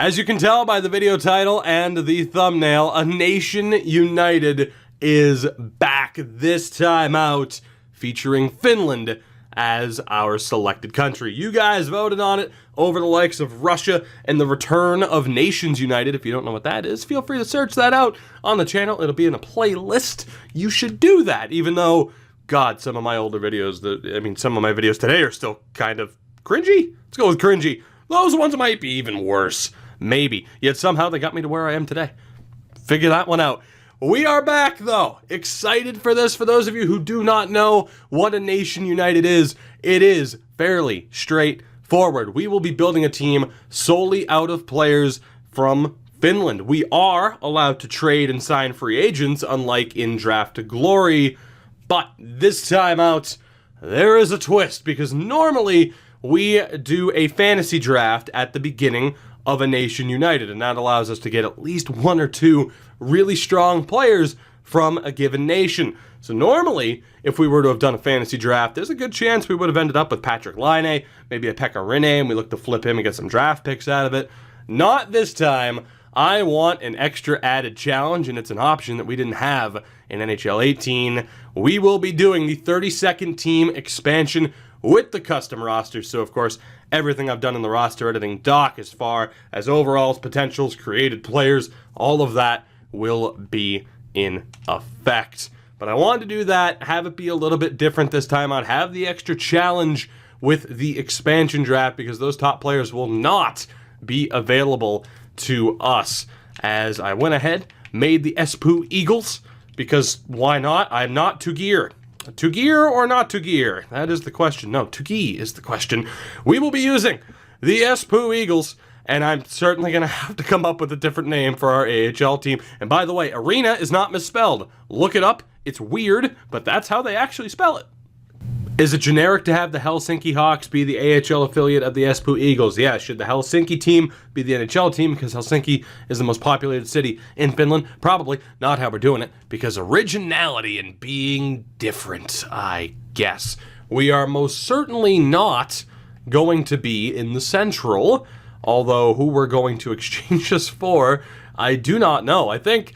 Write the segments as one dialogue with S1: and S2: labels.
S1: As you can tell by the video title and the thumbnail, A Nation United is back this time out, featuring Finland as our selected country. You guys voted on it over the likes of Russia and the return of Nations United. If you don't know what that is, feel free to search that out on the channel. It'll be in a playlist. You should do that, even though, God, some of my older videos, some of my videos today are still kind of cringy. Let's go with cringy. Those ones might be even worse. Maybe. Yet somehow they got me to where I am today. Figure that one out. We are back, though. Excited for this. For those of you who do not know what A Nation United is, it is fairly straightforward. We will be building a team solely out of players from Finland. We are allowed to trade and sign free agents, unlike in Draft to Glory. But this time out, there is a twist, because normally we do a fantasy draft at the beginning of A Nation United, and that allows us to get at least one or two really strong players from a given nation. So normally, if we were to have done a fantasy draft, there's a good chance we would have ended up with Patrick Laine, maybe a Pekka Rinne, and we look to flip him and get some draft picks out of it. Not this time. I want an extra added challenge, and it's an option that we didn't have in NHL 18. We will be doing the 32nd team expansion with the custom roster. So, of course, everything I've done in the roster editing doc as far as overalls, potentials, created players, all of that will be in effect. But I wanted to do that, have it be a little bit different this time out, have the extra challenge with the expansion draft, because those top players will not be available to us. As I went ahead, made the Espoo Eagles, because why not? I'm not Tugir. Tugir or not Tugir? That is the question. No, Tugi is the question. We will be using the Espoo Eagles, and I'm certainly going to have to come up with a different name for our AHL team. And by the way, arena is not misspelled. Look it up. It's weird, but that's how they actually spell it. Is it generic to have the Helsinki Hawks be the AHL affiliate of the Espoo Eagles? Yeah, should the Helsinki team be the NHL team because Helsinki is the most populated city in Finland? Probably not how we're doing it, because originality and being different, I guess. We are most certainly not going to be in the Central, although who we're going to exchange us for, I do not know. I think,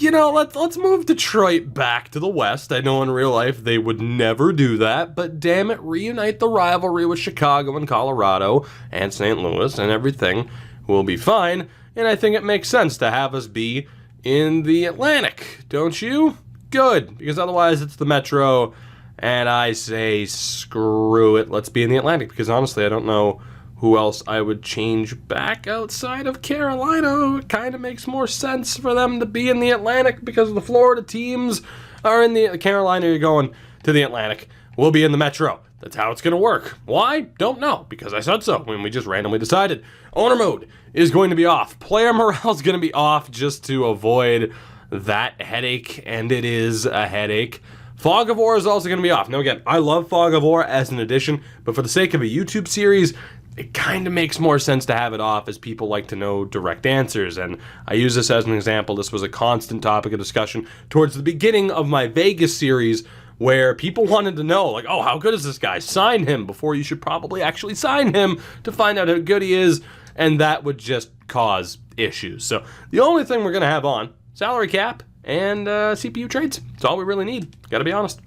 S1: you know, let's move Detroit back to the West. I know in real life they would never do that, but damn it, reunite the rivalry with Chicago and Colorado and St. Louis, and everything will be fine. And I think it makes sense to have us be in the Atlantic, don't you? Good, because otherwise it's the Metro, and I say screw it, let's be in the Atlantic, because honestly I don't know who else I would change back outside of Carolina. It kind of makes more sense for them to be in the Atlantic, because the Florida teams are in the Carolina. You're going to the Atlantic. We'll be in the Metro. That's how it's going to work. Why? Don't know, because I said so when we just randomly decided. Owner mode is going to be off. Player morale is going to be off just to avoid that headache, and it is a headache. Fog of War is also going to be off. Now again, I love Fog of War as an addition, but for the sake of a YouTube series, it kind of makes more sense to have it off, as people like to know direct answers. And I use this as an example. This was a constant topic of discussion towards the beginning of my Vegas series, where people wanted to know, like, oh, how good is this guy? Sign him before you should probably actually sign him to find out how good he is. And that would just cause issues. So the only thing we're going to have on, salary cap and CPU trades. It's all we really need. Got to be honest.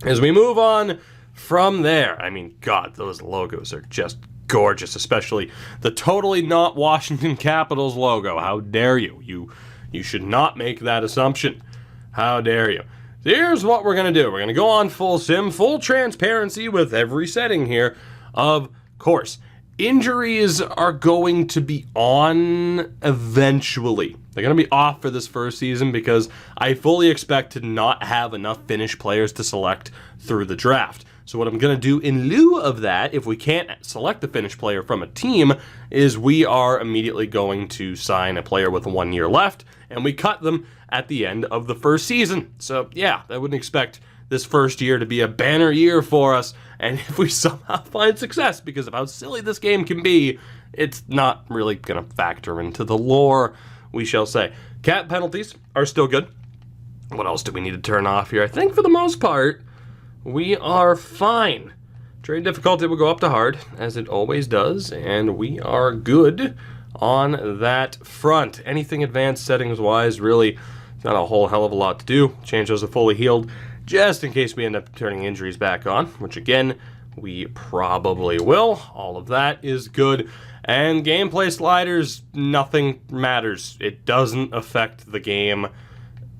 S1: As we move on from there, I mean, God, those logos are just gorgeous, especially the totally not Washington Capitals logo. How dare you? You should not make that assumption. How dare you? So here's what we're going to do. We're going to go on full sim, full transparency with every setting here. Of course, injuries are going to be on eventually. They're going to be off for this first season, because I fully expect to not have enough Finnish players to select through the draft. So what I'm going to do in lieu of that, if we can't select a Finnish player from a team, is we are immediately going to sign a player with 1 year left, and we cut them at the end of the first season. So yeah, I wouldn't expect this first year to be a banner year for us, and if we somehow find success, because of how silly this game can be, it's not really going to factor into the lore, we shall say. Cap penalties are still good. What else do we need to turn off here? I think for the most part, we are fine. Trade difficulty will go up to hard, as it always does, and we are good on that front. Anything advanced settings-wise, really not a whole hell of a lot to do. Change those to fully healed, just in case we end up turning injuries back on, which again, we probably will. All of that is good. And gameplay sliders, nothing matters. It doesn't affect the game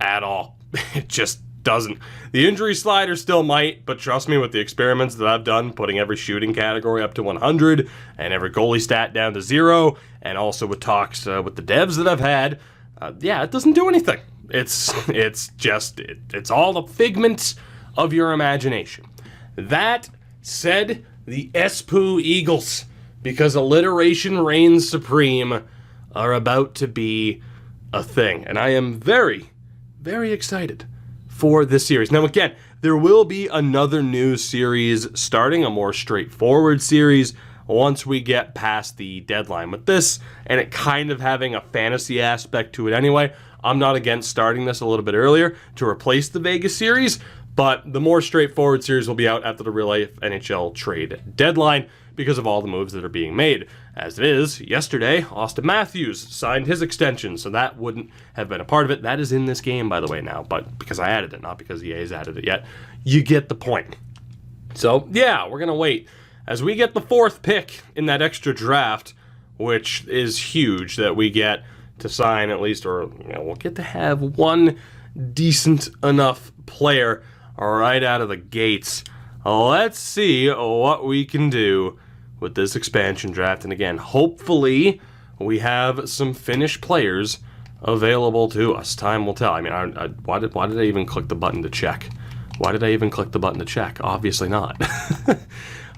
S1: at all. It just doesn't. The injury slider still might, but trust me, with the experiments that I've done, putting every shooting category up to 100 and every goalie stat down to 0, and also with talks with the devs that I've had, yeah, it doesn't do anything. It's all a figment of your imagination. That said, the Espoo Eagles, because alliteration reigns supreme, are about to be a thing. And I am very, very excited for this series. Now, again, there will be another new series starting, a more straightforward series, once we get past the deadline. With this, and it kind of having a fantasy aspect to it anyway, I'm not against starting this a little bit earlier to replace the Vegas series, but the more straightforward series will be out after the real-life NHL trade deadline because of all the moves that are being made. As it is, yesterday, Austin Matthews signed his extension, so that wouldn't have been a part of it. That is in this game, by the way, now, but because I added it, not because EA's added it yet. You get the point. So, yeah, we're going to wait. As we get the 4th pick in that extra draft, which is huge that we get to sign at least, or we'll get to have one decent enough player right out of the gates. Let's see what we can do with this expansion draft. And again, hopefully we have some Finnish players available to us. Time will tell. I mean, why did I even click the button to check? Why did I even click the button to check? Obviously not.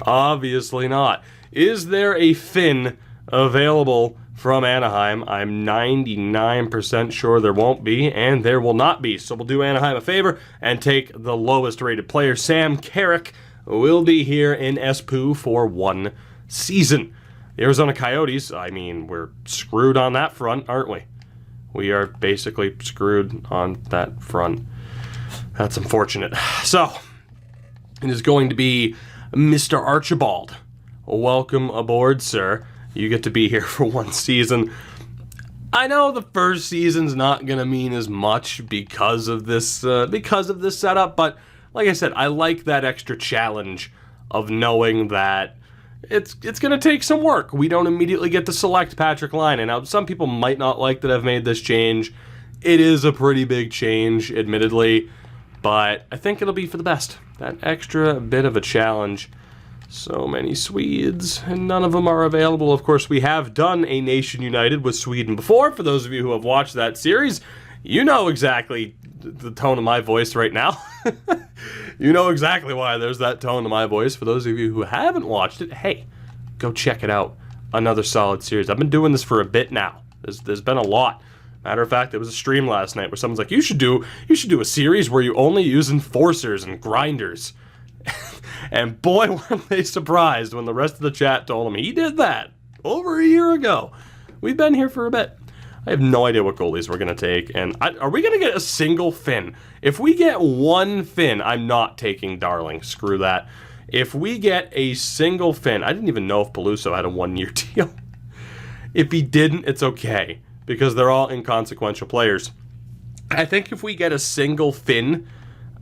S1: Obviously not. Is there a Finn available from Anaheim? I'm 99% sure there won't be, and there will not be. So we'll do Anaheim a favor and take the lowest rated player. Sam Carrick will be here in Espoo for 1 season. The Arizona Coyotes, I mean, we're screwed on that front, aren't we? We are basically screwed on that front. That's unfortunate. So, it is going to be Mr. Archibald. Welcome aboard, sir. You get to be here for 1 season. I know the first season's not going to mean as much because of this setup, but like I said, I like that extra challenge of knowing that it's going to take some work. We don't immediately get to select Patrick Laine. Now, some people might not like that I've made this change. It is a pretty big change, admittedly, but I think it'll be for the best. That extra bit of a challenge. So many Swedes, and none of them are available. Of course, we have done a Nation United with Sweden before. For those of you who have watched that series, you know exactly the tone of my voice right now. You know exactly why there's that tone to my voice. For those of you who haven't watched it, hey, go check it out. Another solid series. I've been doing this for a bit now. There's been a lot. Matter of fact, there was a stream last night where someone's like, you should do a series where you only use enforcers and grinders. And boy, weren't they surprised when the rest of the chat told him he did that over a year ago. We've been here for a bit. I have no idea what goalies we're going to take. And are we going to get a single Finn? If we get 1 Finn, I'm not taking Darling. Screw that. If we get a single Finn, I didn't even know if Peluso had a 1-year deal. If he didn't, it's okay, because they're all inconsequential players. I think if we get a single Finn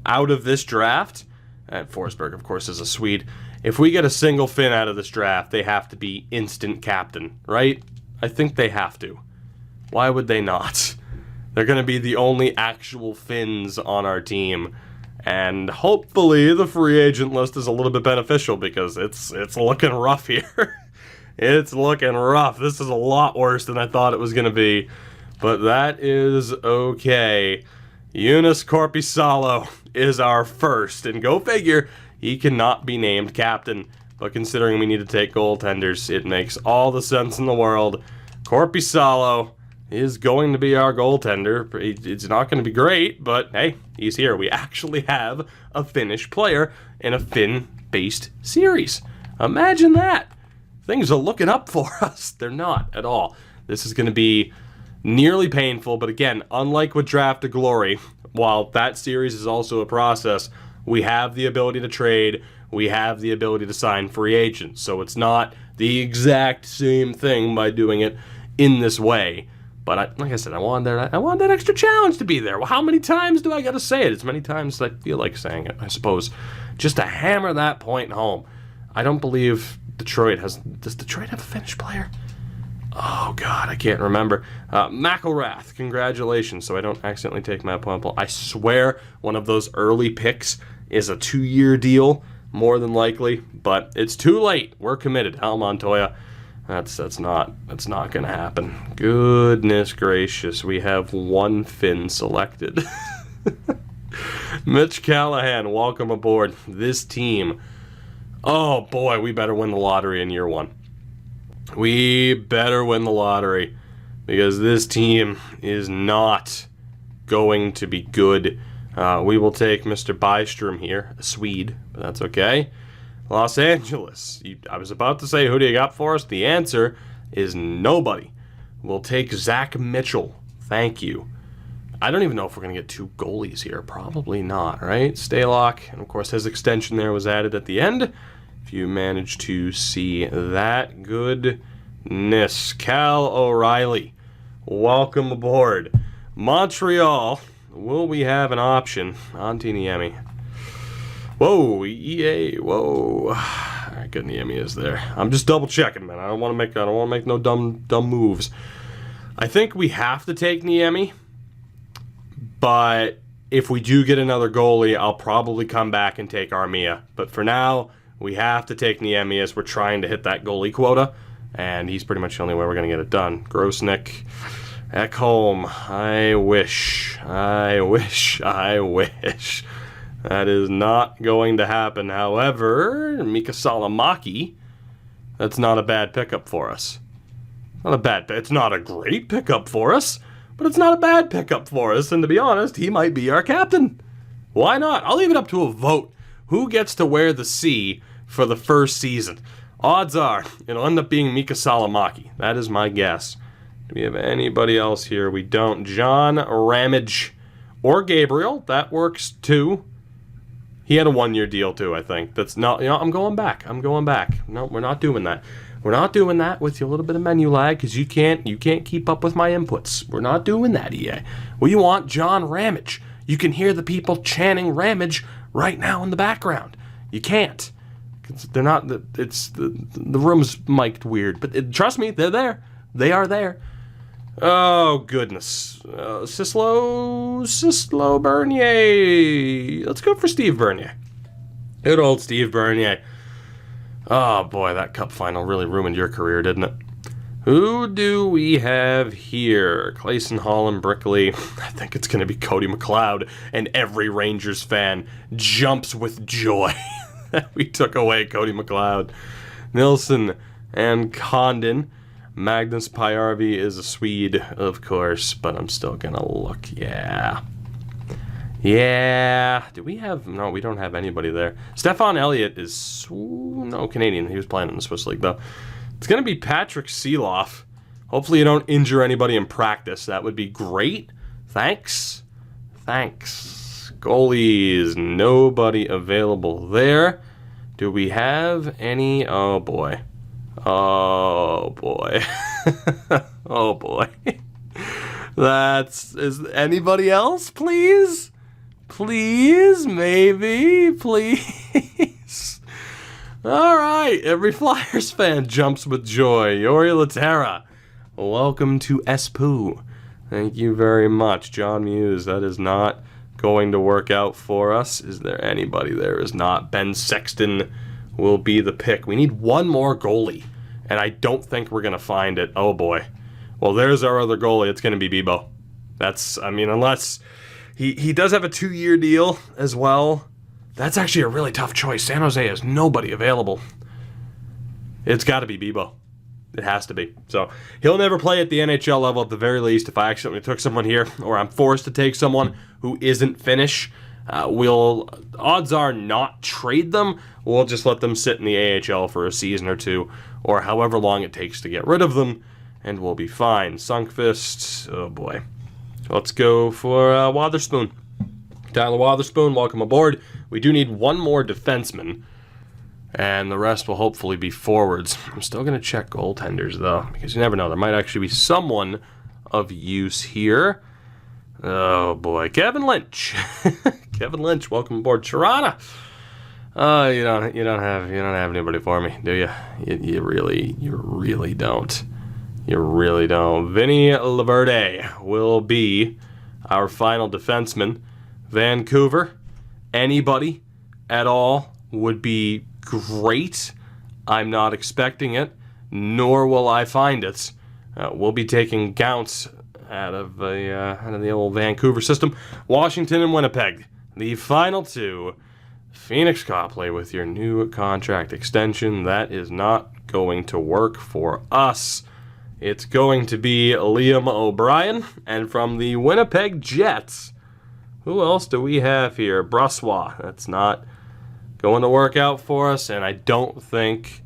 S1: out of this draft, and Forsberg, of course, is a Swede. If we get a single Finn out of this draft, they have to be instant captain, right? I think they have to. Why would they not? They're going to be the only actual Finns on our team. And hopefully the free agent list is a little bit beneficial, because it's looking rough here. It's looking rough. This is a lot worse than I thought it was going to be. But that is okay. Joonas Korpisalo is our first, and go figure, he cannot be named captain. But considering we need to take goaltenders, it makes all the sense in the world. Korpisalo is going to be our goaltender. It's not going to be great, but hey, he's here. We actually have a Finnish player in a Finn-based series. Imagine that. Things are looking up for us. They're not at all. This is going to be nearly painful, but again, unlike with Draft to Glory, while that series is also a process, we have the ability to trade, we have the ability to sign free agents, so it's not the exact same thing by doing it in this way. But like I said, I wanted that extra challenge to be there. Well, how many times do I got to say it? As many times as I feel like saying it, I suppose. Just to hammer that point home. I don't believe Detroit has... Does Detroit have a Finnish player? Oh, God, I can't remember. McElrath, congratulations, so I don't accidentally take Matt Puempel. I swear one of those early picks is a 2-year deal, more than likely. But it's too late. We're committed. Hal Montoya. That's not going to happen. Goodness gracious, we have one Finn selected. Mitch Callahan, welcome aboard. This team, oh boy, we better win the lottery in year 1. We better win the lottery because this team is not going to be good. We will take Mr. Byström here, a Swede, but that's okay. Los Angeles. I was about to say, who do you got for us? The answer is nobody. We'll take Zach Mitchell. Thank you. I don't even know if we're going to get 2 goalies here. Probably not, right? Stalock, and of course his extension there was added at the end. If you manage to see that, goodness. Cal O'Reilly, welcome aboard. Montreal, will we have an option? Antiniemi. Whoa, EA, whoa. Alright, good Niemi is there. I'm just double checking, man. I don't want to make no dumb moves. I think we have to take Niemi, but if we do get another goalie, I'll probably come back and take Armia. But for now, we have to take Niemi as we're trying to hit that goalie quota, and he's pretty much the only way we're going to get it done. Grosnick, Ekholm, I wish. That is not going to happen. However, Mika Salamaki, that's not a bad pickup for us. It's not a great pickup for us, but it's not a bad pickup for us. And to be honest, he might be our captain. Why not? I'll leave it up to a vote. Who gets to wear the C for the first season? Odds are it'll end up being Mika Salamaki. That is my guess. Do we have anybody else here? We don't. John Ramage or Gabriel. That works too. He had a 1-year deal too, I think. That's not, I'm going back. No, we're not doing that. We're not doing that with you a little bit of menu lag because you can't keep up with my inputs. We're not doing that, EA. We want John Ramage. You can hear the people chanting Ramage right now in the background. You can't. They're not, the room's mic'd weird. But trust me, they're there. They are there. Oh, goodness. Sislo Bernier. Let's go for Steve Bernier. Good old Steve Bernier. Oh, boy, that cup final really ruined your career, didn't it? Who do we have here? Clayson Holland Brickley. I think it's going to be Cody McLeod, and every Rangers fan jumps with joy that we took away Cody McLeod. Nilsson and Condon. Magnus Pyarvi is a Swede, of course, but I'm still going to look. Yeah. Do we have... No, we don't have anybody there. Stefan Elliott is... No, Canadian. He was playing in the Swiss League, though. It's going to be Patrick Seeloff. Hopefully you don't injure anybody in practice. That would be great. Thanks. Goalies. Nobody available there. Do we have any... Oh, boy. Oh boy. Is anybody else, please? Maybe, please. All right, every Flyers fan jumps with joy. Yori Laterra, welcome to Espoo. Thank you very much, John Muse. That is not going to work out for us. Is there anybody? There is not. Ben Sexton will be the pick. We need one more goalie, and I don't think we're going to find it. Oh, boy. Well, there's our other goalie. It's going to be Bibo. Unless he does have a 2-year deal as well. That's actually a really tough choice. San Jose has nobody available. It's got to be Bibo. It has to be. So he'll never play at the NHL level at the very least. If I accidentally took someone here, or I'm forced to take someone who isn't Finnish, we'll, odds are, not trade them. We'll just let them sit in the AHL for a season or two, or however long it takes to get rid of them, and we'll be fine. Sunkfist, oh boy. Let's go for Wotherspoon. Tyler Wotherspoon, welcome aboard. We do need one more defenseman. And the rest will hopefully be forwards. I'm still going to check goaltenders, though, because you never know. There might actually be someone of use here. Oh, boy. Kevin Lynch. Kevin Lynch, welcome aboard Toronto. You don't have anybody for me, do you? You really don't. You really don't. Vinny Laverde will be our final defenseman. Vancouver, anybody at all would be great. I'm not expecting it, nor will I find it. We'll be taking Gounce out of the old Vancouver system. Washington and Winnipeg, the final two. Phoenix Copley with your new contract extension. That is not going to work for us. It's going to be Liam O'Brien. And from the Winnipeg Jets, who else do we have here? Brossois. That's not going to work out for us, and I don't think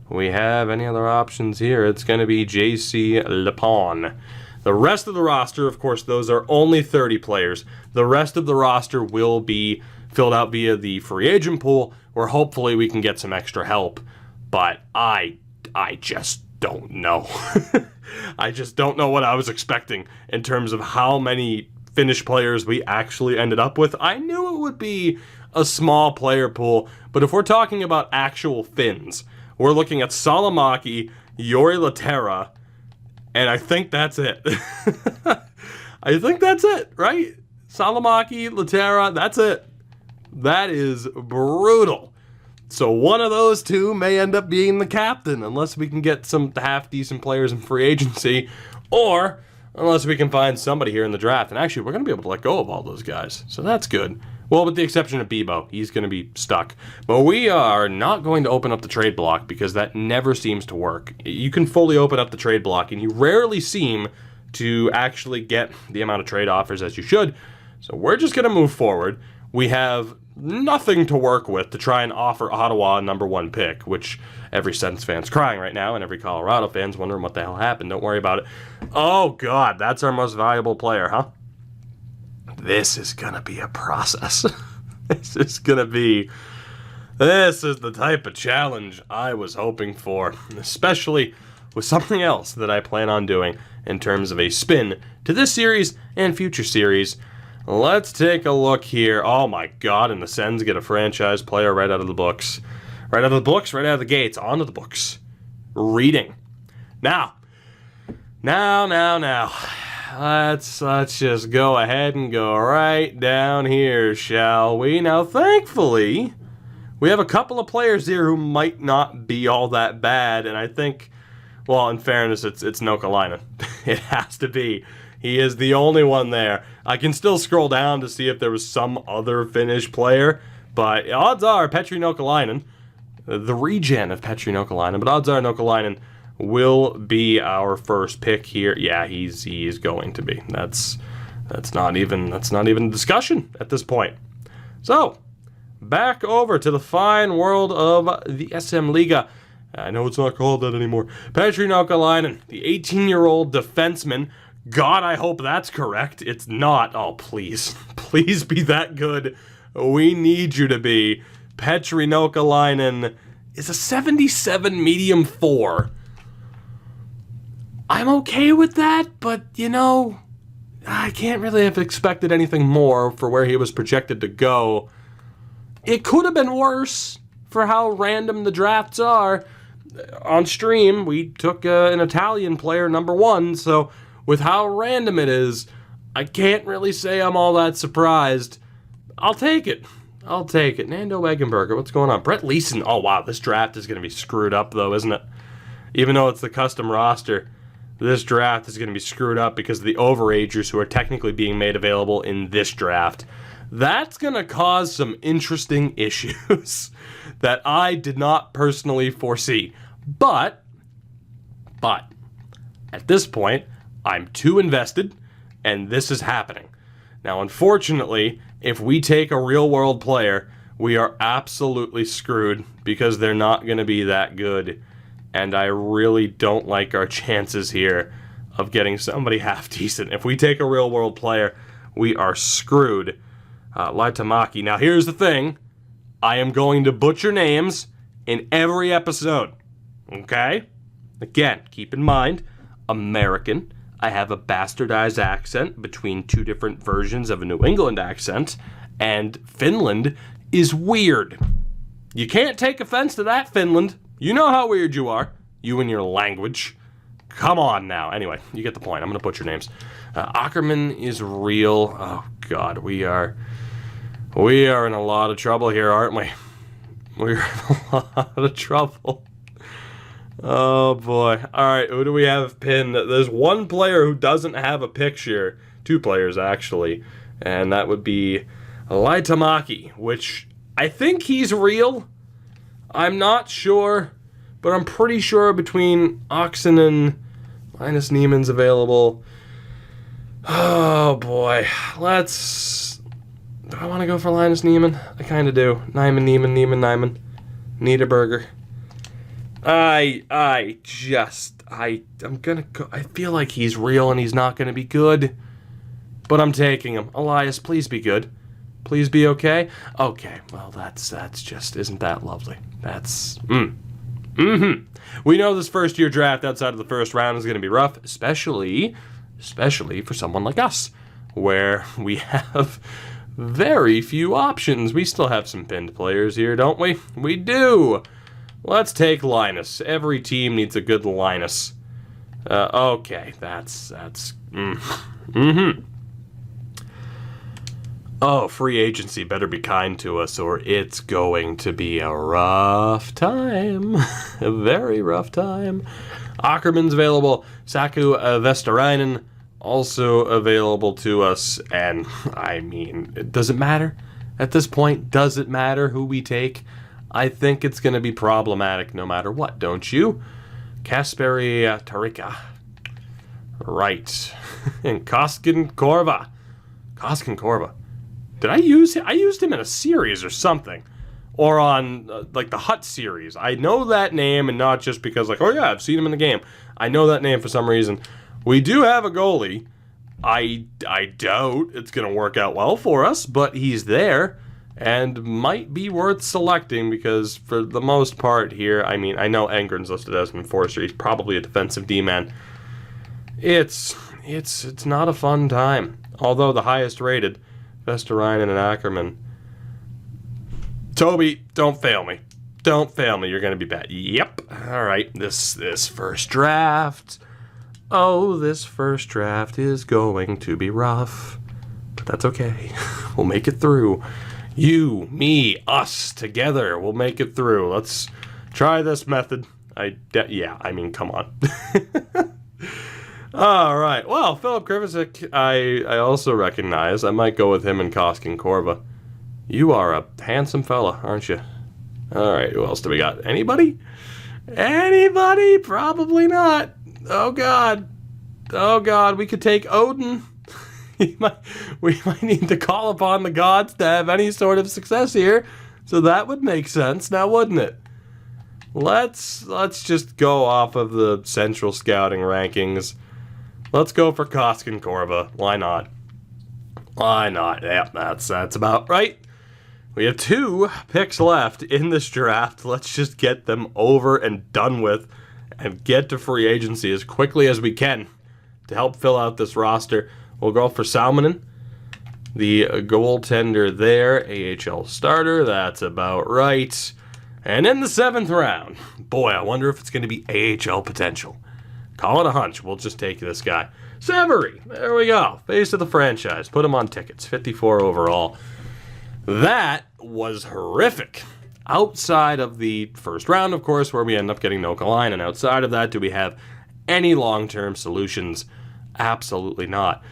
S1: we have any other options here. It's going to be J.C. Lepon. The rest of the roster, of course, those are only 30 players. The rest of the roster will be filled out via the free agent pool, where hopefully we can get some extra help. But I just don't know. I just don't know what I was expecting in terms of how many Finnish players we actually ended up with. I knew it would be a small player pool, but if we're talking about actual Finns, we're looking at Salamaki, Jori Laterra, and I think that's it. I think that's it, right? Salamaki, Laterra, that's it. That is brutal. So one of those two may end up being the captain, unless we can get some half-decent players in free agency, or unless we can find somebody here in the draft. And actually, we're going to be able to let go of all those guys, so that's good. Well, with the exception of Bebo, he's going to be stuck. But we are not going to open up the trade block, because that never seems to work. You can fully open up the trade block, and you rarely seem to actually get the amount of trade offers as you should. So we're just going to move forward. We have nothing to work with to try and offer Ottawa a #1 pick, which every Sens fan's crying right now, and every Colorado fan's wondering what the hell happened. Don't worry about it. Oh, God, that's our most valuable player, huh? This is going to be a process. This is the type of challenge I was hoping for, especially with something else that I plan on doing in terms of a spin to this series and future series. Let's take a look here. Oh my God, and the Sens get a franchise player right out of the books. Right out of the books, right out of the gates, onto the books. Reading. Now. Let's just go ahead and go right down here, shall we? Now, thankfully, we have a couple of players here who might not be all that bad, and I think, well, in fairness, it's Nokalainen. It has to be. He is the only one there. I can still scroll down to see if there was some other Finnish player, but odds are Petri Nokalainen, the regen of Petri Nokalainen, but odds are Nokalainen will be our first pick here. Yeah, he is going to be. That's not even a discussion at this point. So, back over to the fine world of the SM Liga. I know it's not called that anymore. Petri Nokalainen, the 18-year-old defenseman. God, I hope that's correct. It's not. Oh, please. Please be that good. We need you to be. Petri Nokalainen is a 77 medium 4. I'm okay with that, but, I can't really have expected anything more for where he was projected to go. It could have been worse for how random the drafts are. On stream, we took an Italian player #1, so with how random it is, I can't really say I'm all that surprised. I'll take it. Nando Eggenberger, what's going on? Brett Leeson. Oh, wow, this draft is going to be screwed up, though, isn't it? Even though it's the custom roster, this draft is going to be screwed up because of the overagers who are technically being made available in this draft. That's going to cause some interesting issues that I did not personally foresee. But, at this point, I'm too invested, and this is happening. Now, unfortunately, if we take a real-world player, we are absolutely screwed because they're not going to be that good. And I really don't like our chances here of getting somebody half-decent. If we take a real-world player, we are screwed. Laitamaki. Now, here's the thing. I am going to butcher names, in every episode. Okay? Again, keep in mind, American. I have a bastardized accent between two different versions of a New England accent, and Finland is weird. You can't take offense to that, Finland. You know how weird you are. You and your language. Come on now. Anyway, you get the point. I'm going to butcher names. Ackerman is real. Oh, God. We are in a lot of trouble here, aren't we? We're in a lot of trouble. Oh, boy. All right, who do we have pinned? There's one player who doesn't have a picture. Two players, actually. And that would be Laitamaki, which I think he's real. I'm not sure, but I'm pretty sure between Oxinen, Linus Niemann's available. Oh, boy. Do I want to go for Linus Niemann? I kind of do. Niemann. Niederberger. I'm gonna go. I feel like he's real and he's not gonna be good, but I'm taking him. Elias, please be good. Please be okay. Okay, well that's just, isn't that lovely? That's We know this first year draft outside of the first round is gonna be rough, especially for someone like us, where we have very few options. We still have some pinned players here, don't we? We do. Let's take Linus. Every team needs a good Linus. Okay, that's. Oh, free agency better be kind to us, or it's going to be a rough time. A very rough time. Ackerman's available. Saku Vestarainen also available to us. And, I mean, does it matter? At this point, does it matter who we take? I think it's going to be problematic no matter what, don't you? Kasperi Tarika. Right. And Koskin Korva. Did I use him? I used him in a series or something. Or on, like, the Hut series. I know that name, and not just because, like, oh yeah, I've seen him in the game. I know that name for some reason. We do have a goalie. I doubt it's going to work out well for us, but he's there. And might be worth selecting because for the most part here, I mean, I know Engren's listed as an enforcer. He's probably a defensive D-man. It's not a fun time. Although the highest rated, Vestarainen and Ackerman. Toby, don't fail me. Don't fail me. You're going to be bad. Yep. All right. This first draft. Oh, this first draft is going to be rough. But that's okay. We'll make it through. You, me, us, together, we'll make it through. Let's try this method. I mean, come on. All right. Well, Philip Krivicic, I also recognize. I might go with him and Koskin Korva. You are a handsome fella, aren't you? All right. Who else do we got? Anybody? Anybody? Probably not. Oh, God. Oh, God. We could take Odin. We might need to call upon the gods to have any sort of success here. So that would make sense now, wouldn't it? Let's just go off of the central scouting rankings. Let's go for Koskin Korva. Why not? Why not? Yep, that's about right. We have 2 picks left in this draft. Let's just get them over and done with and get to free agency as quickly as we can to help fill out this roster. We'll go for Salmonen, the goaltender there, AHL starter. That's about right. And in the 7th round, boy, I wonder if it's going to be AHL potential. Call it a hunch. We'll just take this guy. Savary, there we go. Face of the franchise. Put him on tickets. 54 overall. That was horrific. Outside of the first round, of course, where we end up getting Nokalainen. And outside of that, do we have any long-term solutions? Absolutely not.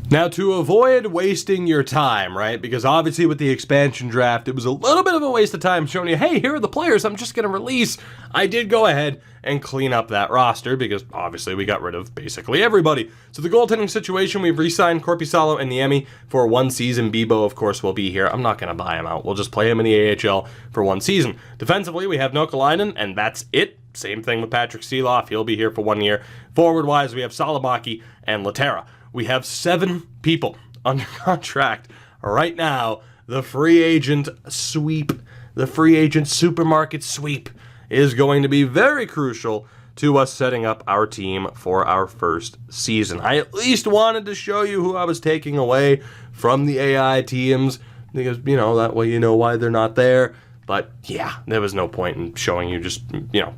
S1: Now, to avoid wasting your time, right, because obviously with the expansion draft, it was a little bit of a waste of time showing you, hey, here are the players I'm just going to release. I did go ahead and clean up that roster because obviously we got rid of basically everybody. So the goaltending situation, we've re-signed Korpisalo and Niemi for 1 season. Bibo, of course, will be here. I'm not going to buy him out. We'll just play him in the AHL for 1 season. Defensively, we have Nokalainen, and that's it. Same thing with Patrick Seeloff. He'll be here for 1 year. Forward-wise, we have Salamaki and Laterra. We have 7 people under contract right now. The free agent sweep the free agent supermarket sweep is going to be very crucial to us setting up our team for our first season. I at least wanted to show you who I was taking away from the AI teams because, that way you know why they're not there. But yeah, there was no point in showing you just,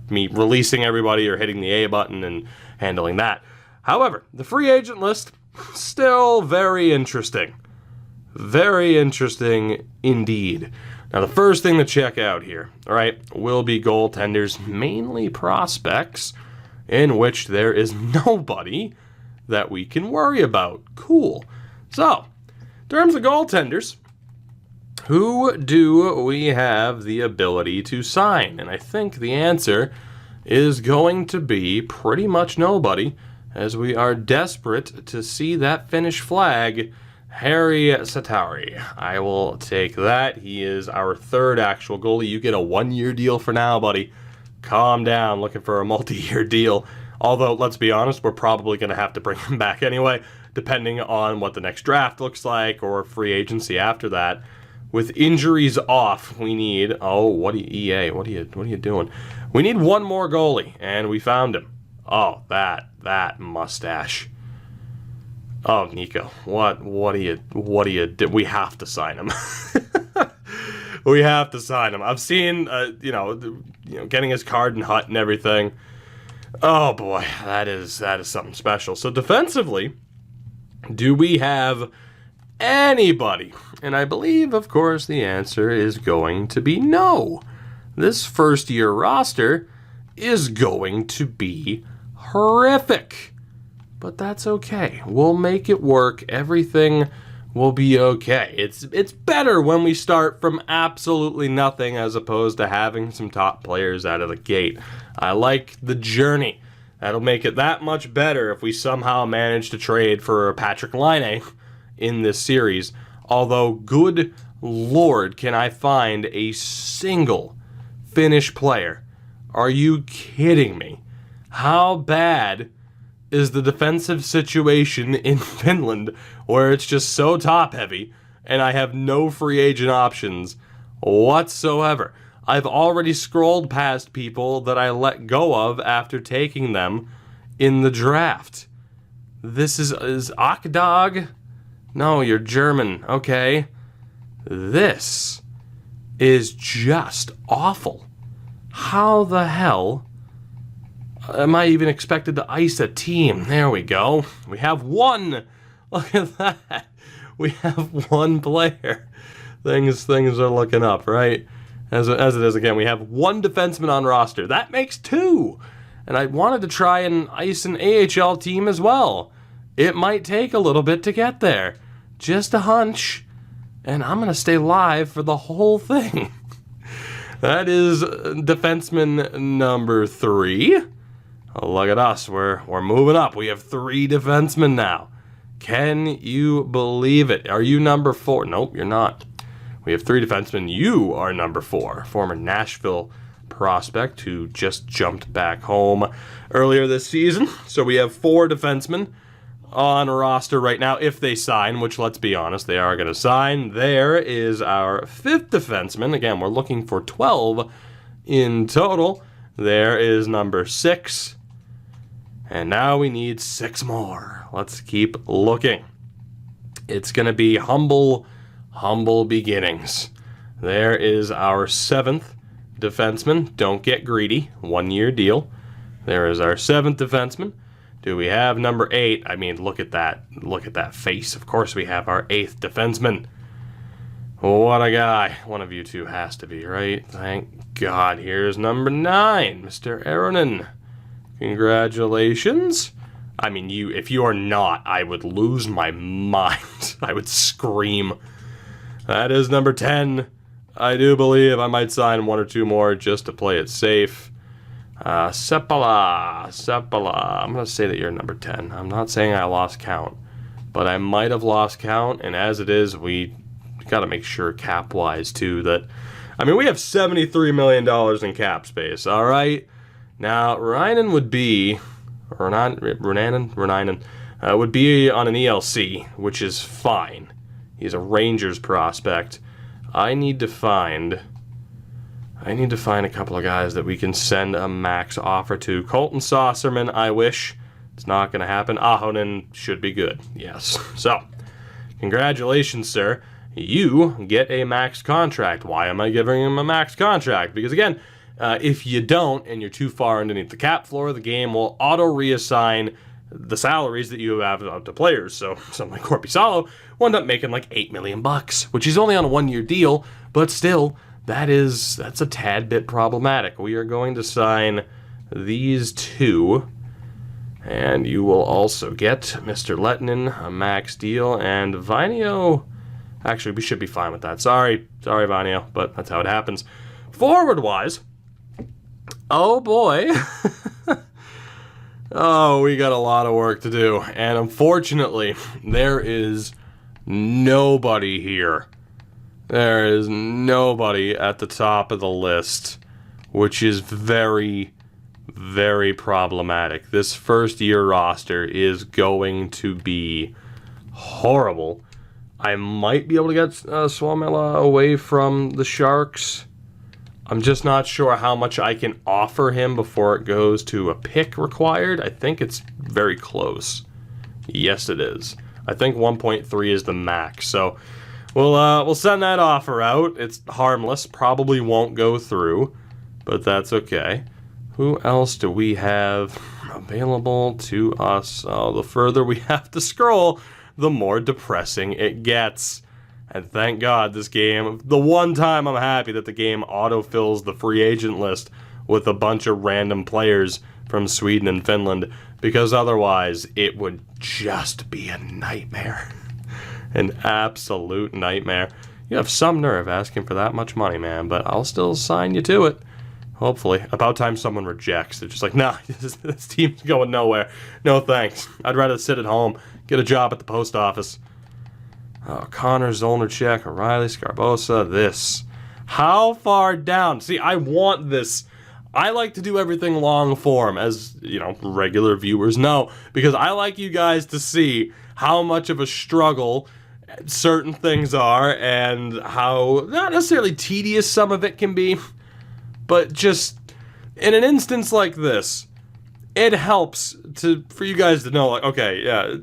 S1: me releasing everybody or hitting the A button and handling that. However, the free agent list, still very interesting. Very interesting indeed. Now, the first thing to check out here, all right, will be goaltenders, mainly prospects, in which there is nobody that we can worry about. Cool. So, in terms of goaltenders, who do we have the ability to sign? And I think the answer is going to be pretty much nobody, as we are desperate to see that Finnish flag, Harry Satari. I will take that. He is our third actual goalie. You get a one-year deal for now, buddy. Calm down, looking for a multi-year deal. Although, let's be honest, we're probably going to have to bring him back anyway, depending on what the next draft looks like or free agency after that. With injuries off, we need... EA, what are you doing? We need one more goalie, and we found him. Oh, that mustache. Oh, Nico, what do you do? We have to sign him. We have to sign him. I've seen, getting his card and hut and everything. Oh boy, that is something special. So defensively, do we have anybody? And I believe, of course, the answer is going to be no. This first-year roster is going to be horrific. But that's okay. We'll make it work. Everything will be okay. It's better when we start from absolutely nothing as opposed to having some top players out of the gate. I like the journey. That'll make it that much better if we somehow manage to trade for Patrick Laine in this series. Although, good Lord, can I find a single Finnish player? Are you kidding me? How bad is the defensive situation in Finland where it's just so top-heavy and I have no free agent options whatsoever? I've already scrolled past people that I let go of after taking them in the draft. This is Akdog? No, you're German. Okay. This is just awful. How the hell am I even expected to ice a team? There we go. We have one. Look at that. We have one player. Things are looking up, right? As it is again, we have one defenseman on roster. That makes two. And I wanted to try and ice an AHL team as well. It might take a little bit to get there. Just a hunch. And I'm going to stay live for the whole thing. That is defenseman number 3. Oh, look at us. We're moving up. We have 3 defensemen now. Can you believe it? Are you number 4? Nope, you're not. We have 3 defensemen. You are number 4. Former Nashville prospect who just jumped back home earlier this season. So we have 4 defensemen on roster right now if they sign, which, let's be honest, they are going to sign. There is our 5th defenseman. Again, we're looking for 12 in total. There is number 6. And now we need 6 more. Let's keep looking. It's going to be humble beginnings. There is our 7th defenseman. Don't get greedy. 1-year deal. There is our 7th defenseman. Do we have number 8? I mean, look at that. Look at that face. Of course we have our 8th defenseman. What a guy. One of you two has to be, right? Thank God. Here's number 9, Mr. Aronen. Congratulations. I mean, if you are not, I would lose my mind. I would scream. That is number 10. I do believe I might sign 1 or 2 more just to play it safe. Seppala. I'm going to say that you're number 10. I'm not saying I lost count, but I might have lost count, and as it is, we got to make sure cap-wise, too, that... I mean, we have $73 million in cap space, all right? Now, Reinen would be... Reinen would be on an ELC, which is fine. He's a Rangers prospect. I need to find I need to find a couple of guys that we can send a max offer to. Colton Saucerman, I wish. It's not going to happen. Ahonen should be good. Yes. So, congratulations, sir. You get a max contract. Why am I giving him a max contract? Because, again, if you don't and you're too far underneath the cap floor, the game will auto-reassign the salaries that you have to players. So, something like Korpisalo will end up making like $8 million, which is only on a one-year deal, but still, that's a tad bit problematic. We are going to sign these two. And you will also get Mr. Lettinen, a max deal, and Vainio. Actually, we should be fine with that. Sorry, Vainio, but that's how it happens. Forward-wise, oh boy. Oh, we got a lot of work to do. And unfortunately, there is nobody here. There is nobody at the top of the list, which is very, very problematic. This first year roster is going to be horrible. I might be able to get Suomela away from the Sharks. I'm just not sure how much I can offer him before it goes to a pick required. I think it's very close. Yes, it is. I think 1.3 is the max. So we'll send that offer out. It's harmless. Probably won't go through, but that's okay. Who else do we have available to us? Oh, the further we have to scroll, the more depressing it gets. And thank God this game, the one time I'm happy that the game autofills the free agent list with a bunch of random players from Sweden and Finland, because otherwise it would just be a nightmare. An absolute nightmare. You have some nerve asking for that much money, man, but I'll still sign you to it. Hopefully. About time someone rejects. They're just like, nah, this team's going nowhere. No thanks. I'd rather sit at home, get a job at the post office. Oh, Connor, Zolnarchek, O'Reilly, Scarbosa, this. How far down? See, I want this. I like to do everything long form, as, regular viewers know, because I like you guys to see how much of a struggle certain things are and how, not necessarily tedious some of it can be, but just in an instance like this, it helps for you guys to know, like, okay, yeah,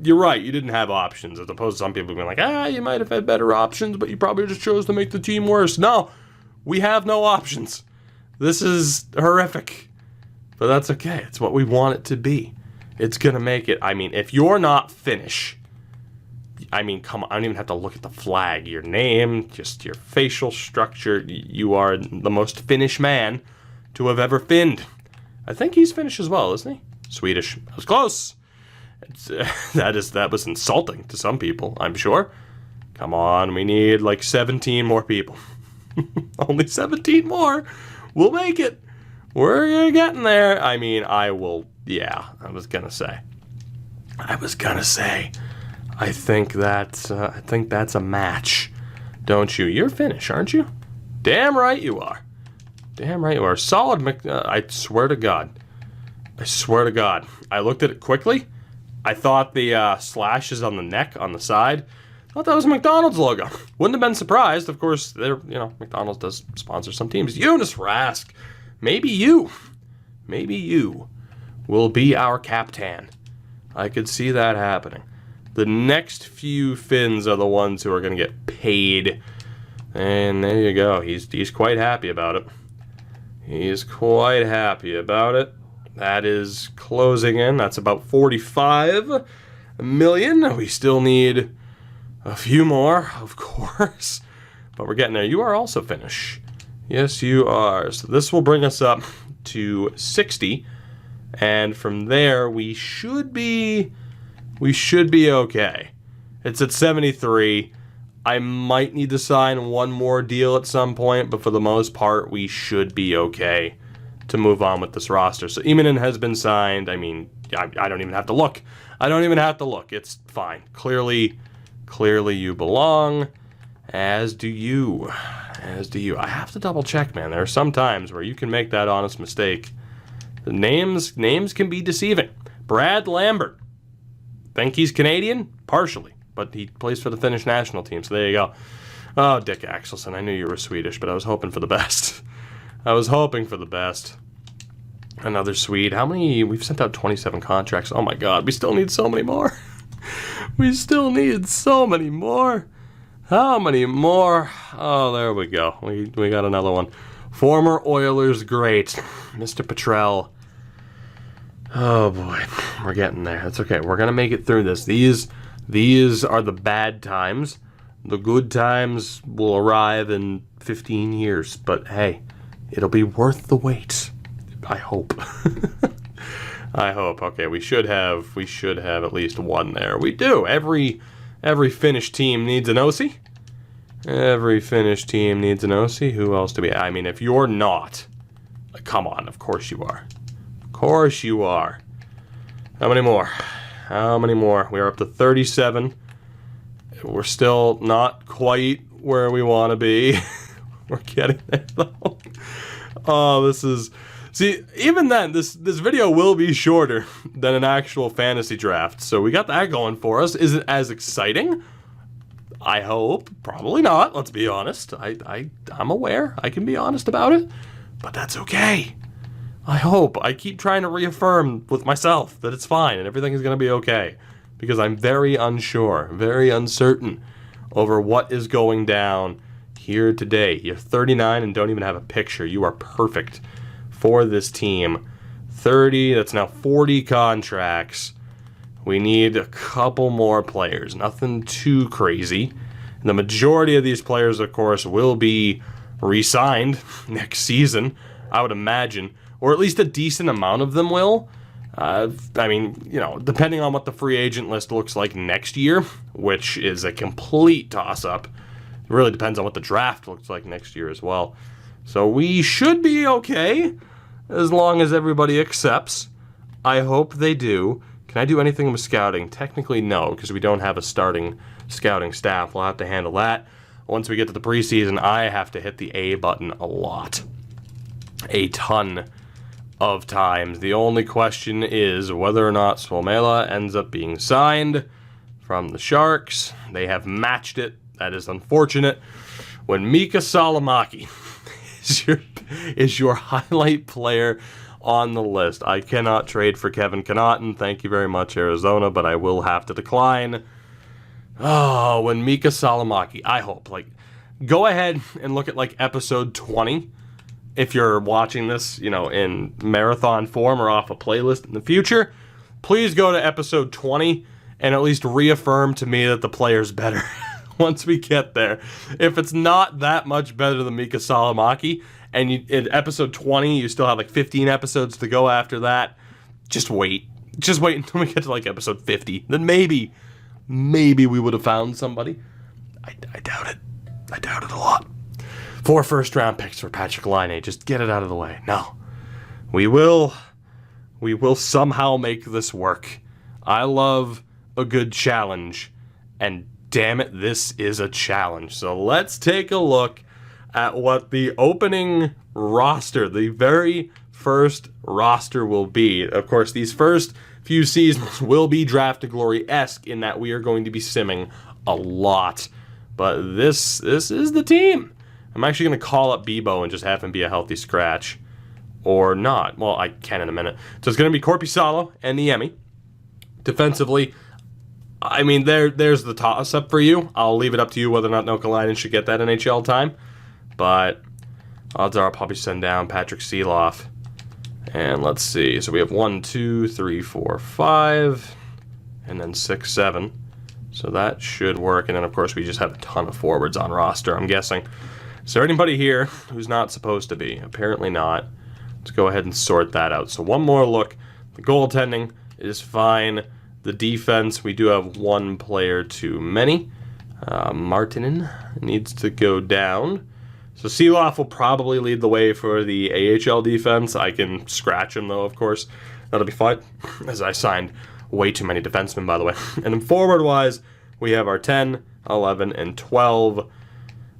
S1: you're right, you didn't have options, as opposed to some people being like, you might have had better options, but you probably just chose to make the team worse. No, we have no options. This is horrific, but that's okay. It's what we want it to be. It's going to make it. I mean, if you're not Finnish, come on, I don't even have to look at the flag. Your name, just your facial structure, you are the most Finnish man to have ever finned. I think he's Finnish as well, isn't he? Swedish. That was close. That was insulting to some people, I'm sure. Come on, we need like 17 more people. Only 17 more. We'll make it. We're getting there. I mean, I will. Yeah, I was gonna say. I think that's a match, don't you? You're Finnish, aren't you? Damn right you are. Solid. I swear to God. I looked at it quickly. I thought the slashes on the neck, on the side, I thought that was a McDonald's logo. Wouldn't have been surprised. Of course, McDonald's does sponsor some teams. Jonas Rask. Maybe you will be our captain. I could see that happening. The next few Finns are the ones who are going to get paid. And there you go. He's quite happy about it. That is closing in. That's about 45 million. We still need a few more, of course. But we're getting there. You are also Finnish. Yes, you are. So this will bring us up to 60. And from there, we should be okay. It's at 73. I might need to sign one more deal at some point, but for the most part, we should be okay to move on with this roster. So Immonen has been signed. I mean, I don't even have to look. It's fine. Clearly you belong, as do you. I have to double check, man. There are some times where you can make that honest mistake. The names can be deceiving. Brad Lambert. Think he's Canadian? Partially. But he plays for the Finnish national team, so there you go. Oh, Dick Axelsson. I knew you were Swedish, but I was hoping for the best. I was hoping for the best. Another Swede. How many? We've sent out 27 contracts. Oh my god, we still need so many more. We still need so many more. How many more? Oh, there we go. We got another one. Former Oilers great, Mr. Petrell. Oh boy, we're getting there. That's okay. We're gonna make it through this. These are the bad times. The good times will arrive in 15 years. But hey, it'll be worth the wait. I hope. I hope. Okay, we should have at least one there. We do. Every Finnish team needs an OC. Every Finnish team needs an OC. Who else do we? I mean, if you're not, come on. Of course you are. Of course you are. How many more? How many more? We are up to 37. We're still not quite where we want to be. We're getting there though. Oh, this is. See, even then, this video will be shorter than an actual fantasy draft. So we got that going for us. Is it as exciting? I hope. Probably not, let's be honest. I'm aware. I can be honest about it. But that's okay. I hope. I keep trying to reaffirm with myself that it's fine and everything is going to be okay. Because I'm very unsure, very uncertain over what is going down here today. You're 39 and don't even have a picture. You are perfect for this team. 30, that's now 40 contracts. We need a couple more players, nothing too crazy. And the majority of these players, of course, will be re-signed next season, I would imagine. Or at least a decent amount of them will. I mean, you know, depending on what the free agent list looks like next year, which is a complete toss-up. It really depends on what the draft looks like next year as well. So we should be okay, as long as everybody accepts. I hope they do. Can I do anything with scouting? Technically, no, because we don't have a starting scouting staff. We'll have to handle that. Once we get to the preseason, I have to hit the A button a lot. A ton of times. The only question is whether or not Suomela ends up being signed from the Sharks. They have matched it. That is unfortunate. When Mika Salamaki is your highlight player on the list. I cannot trade for Kevin Connaughton. Thank you very much, Arizona, but I will have to decline. Oh, when Mika Salamaki, I hope, go ahead and look at, episode 20. If you're watching this, in marathon form or off a playlist in the future, please go to episode 20 and at least reaffirm to me that the player's better once we get there. If it's not that much better than Mika Salamaki, and in episode 20, you still have 15 episodes to go after that, just wait. Just wait until we get to episode 50. Then maybe we would have found somebody. I doubt it. I doubt it a lot. 4 first-round picks for Patrick Laine. Just get it out of the way. No. We will somehow make this work. I love a good challenge. And damn it, this is a challenge. So let's take a look at what the opening roster, the very first roster will be. Of course, these first few seasons will be Draft to Glory-esque in that we are going to be simming a lot. But this is the team. I'm actually going to call up Bebo and just have him be a healthy scratch. Or not. Well, I can in a minute. So it's going to be Korpisalo and Niemi. Defensively, I mean, there's the toss-up for you. I'll leave it up to you whether or not Nokalainen should get that NHL time. But odds are I'll probably send down Patrick Seeloff. And let's see. So we have 1, 2, 3, 4, 5. And then 6, 7. So that should work. And then, of course, we just have a ton of forwards on roster, I'm guessing. Is there anybody here who's not supposed to be? Apparently not. Let's go ahead and sort that out. So one more look. The goaltending is fine. The defense, we do have one player too many. Martinen needs to go down. So Seeloff will probably lead the way for the AHL defense. I can scratch him, though, of course. That'll be fine, as I signed way too many defensemen, by the way. And then forward-wise, we have our 10, 11, and 12.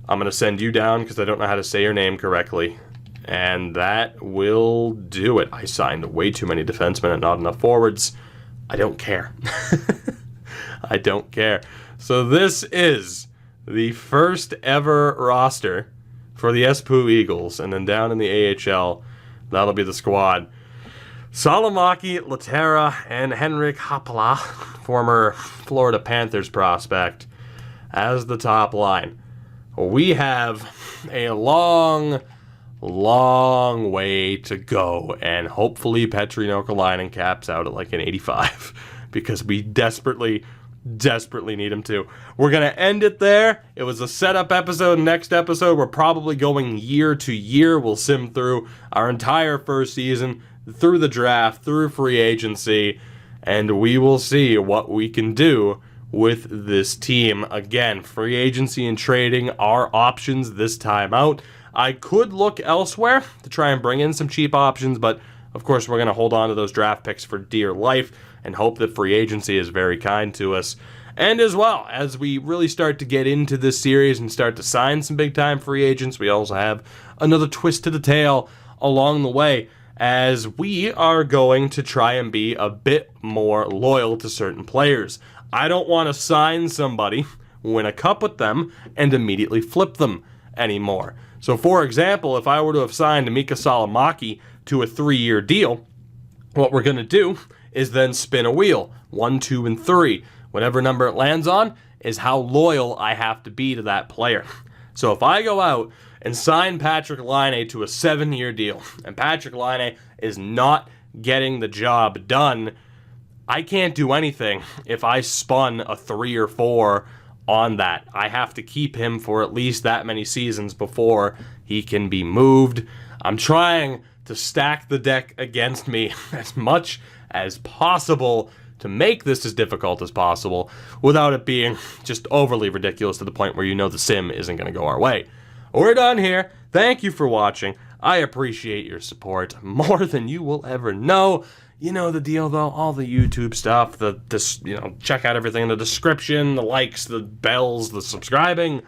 S1: I'm going to send you down because I don't know how to say your name correctly. And that will do it. I signed way too many defensemen and not enough forwards. I don't care. I don't care. So this is the first ever roster for the Espoo Eagles. And then down in the AHL, that'll be the squad. Salomaki, Laterra, and Henrik Haapala, former Florida Panthers prospect, as the top line. We have a long way to go, and hopefully Petri Nokalainen caps out at like an 85, because we desperately need him to. We're going to end it there. It was a setup episode. Next episode, we're probably going year to year. We'll sim through our entire first season, through the draft, through free agency, and we will see what we can do with this team. Again, free agency and trading are options this time out. I could look elsewhere to try and bring in some cheap options, but of course we're going to hold on to those draft picks for dear life and hope that free agency is very kind to us. And as well, as we really start to get into this series and start to sign some big-time free agents, we also have another twist to the tail along the way, as we are going to try and be a bit more loyal to certain players. I don't want to sign somebody, win a cup with them, and immediately flip them anymore. So, for example, if I were to have signed Mika Salomaki to a 3-year deal, what we're going to do is then spin a wheel, 1, 2, and 3. Whatever number it lands on is how loyal I have to be to that player. So if I go out and sign Patrick Laine to a 7-year deal, and Patrick Laine is not getting the job done, I can't do anything if I spun a 3 or 4 on that. I have to keep him for at least that many seasons before he can be moved. I'm trying to stack the deck against me as much as possible to make this as difficult as possible without it being just overly ridiculous to the point where you know the sim isn't going to go our way. We're done here. Thank you for watching. I appreciate your support more than you will ever know. You know the deal, though. All the YouTube stuff, check out everything in the description, the likes, the bells, the subscribing,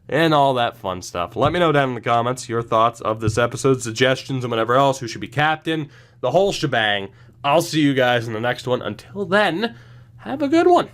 S1: and all that fun stuff. Let me know down in the comments your thoughts of this episode, suggestions, and whatever else, who should be captain, the whole shebang. I'll see you guys in the next one. Until then, have a good one.